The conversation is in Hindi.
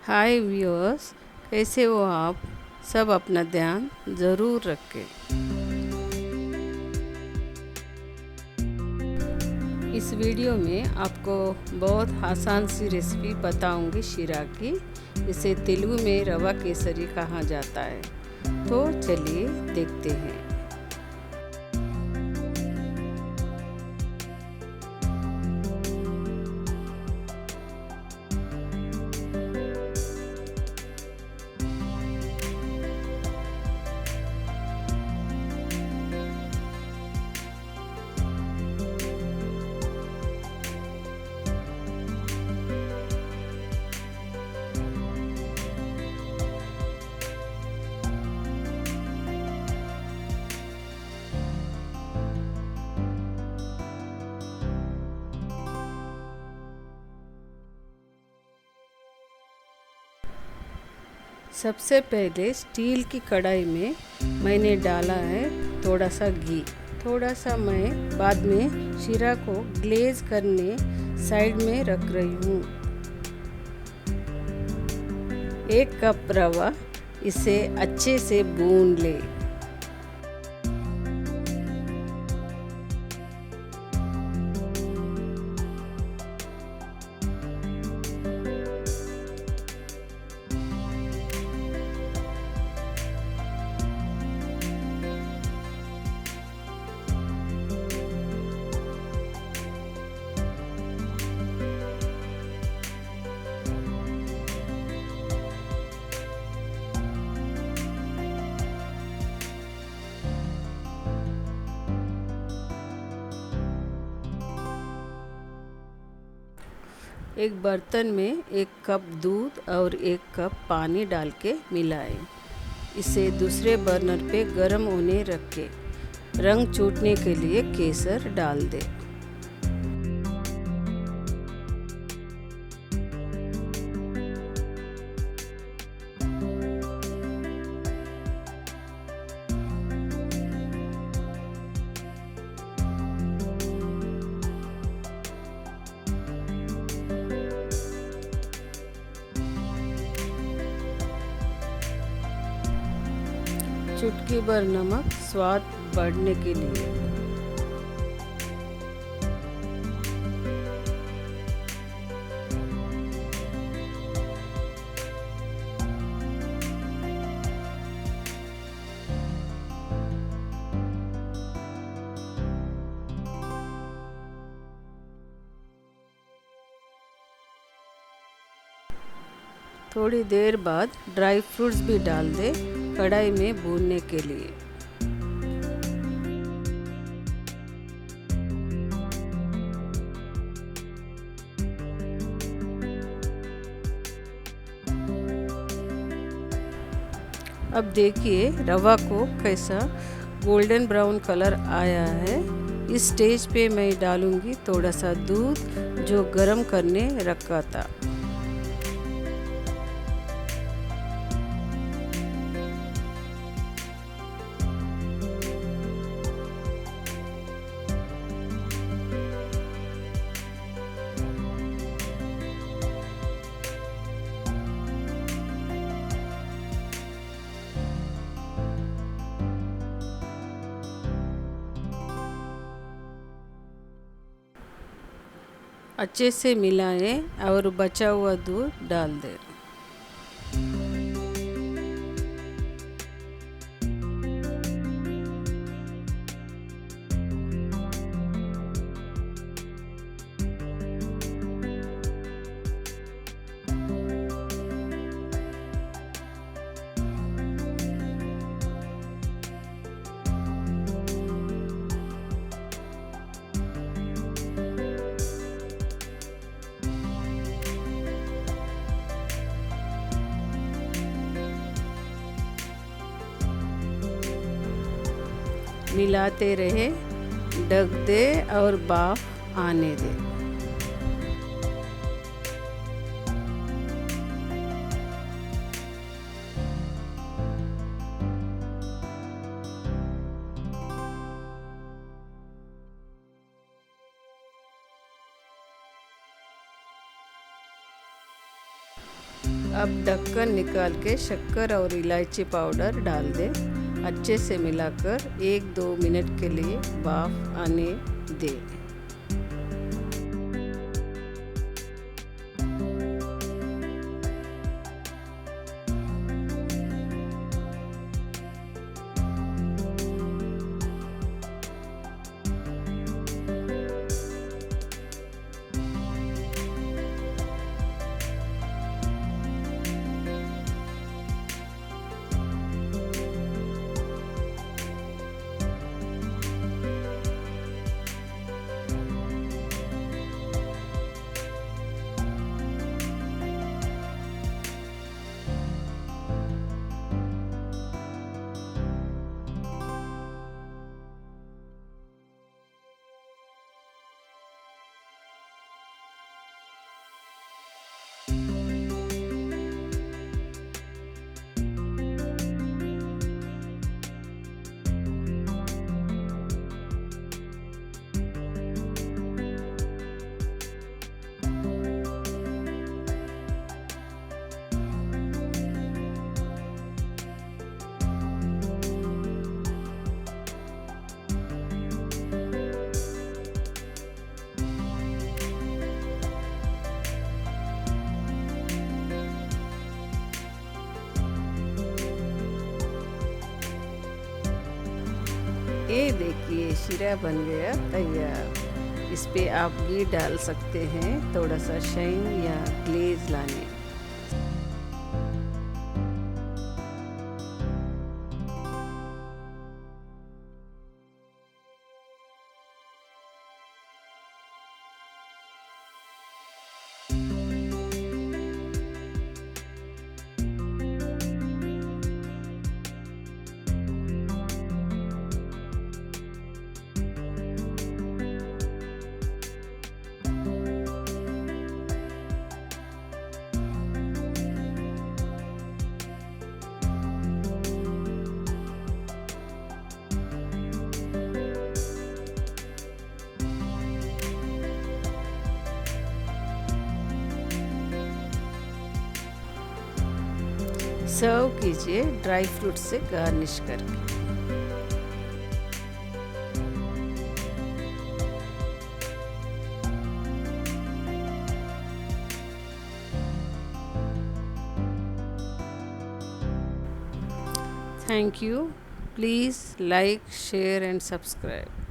हाय व्यूअर्स, कैसे हो आप सब? अपना ध्यान ज़रूर रखें। इस वीडियो में आपको बहुत आसान सी रेसिपी बताऊंगी शीरा की। इसे तेलुगु में रवा केसरी कहा जाता है। तो चलिए देखते हैं। सबसे पहले स्टील की कढ़ाई में मैंने डाला है थोड़ा सा घी। थोड़ा सा मैं बाद में शीरा को ग्लेज करने साइड में रख रही हूँ। 1 कप रवा, इसे अच्छे से भून ले। एक बर्तन में 1 कप दूध और 1 कप पानी डाल के मिलाएं। इसे दूसरे बर्नर पे गर्म होने रखें। रंग छूटने के लिए केसर डाल दें। चुटकी भर नमक स्वाद बढ़ने के लिए। थोड़ी देर बाद ड्राई फ्रूट्स भी डाल दें कढ़ाई में भूनने के लिए। अब देखिए रवा को कैसा गोल्डन ब्राउन कलर आया है। इस स्टेज पे मैं डालूंगी थोड़ा सा दूध जो गरम करने रखा था। अच्छे से मिलाएं और बचा हुआ दूध डाल दें। मिलाते रहे, ढक दे और भाप आने दे। अब ढक्कन निकाल के शक्कर और इलायची पाउडर डाल दें। अच्छे से मिलाकर 1-2 मिनट के लिए भाप आने दें। ये देखिए शीरा बन गया तैयार। इस पे आप घी डाल सकते हैं थोड़ा सा शाइन या ग्लेज लाने। सर्व कीजिए ड्राई फ्रूट से गार्निश करके। Thank you. Please like, share and subscribe.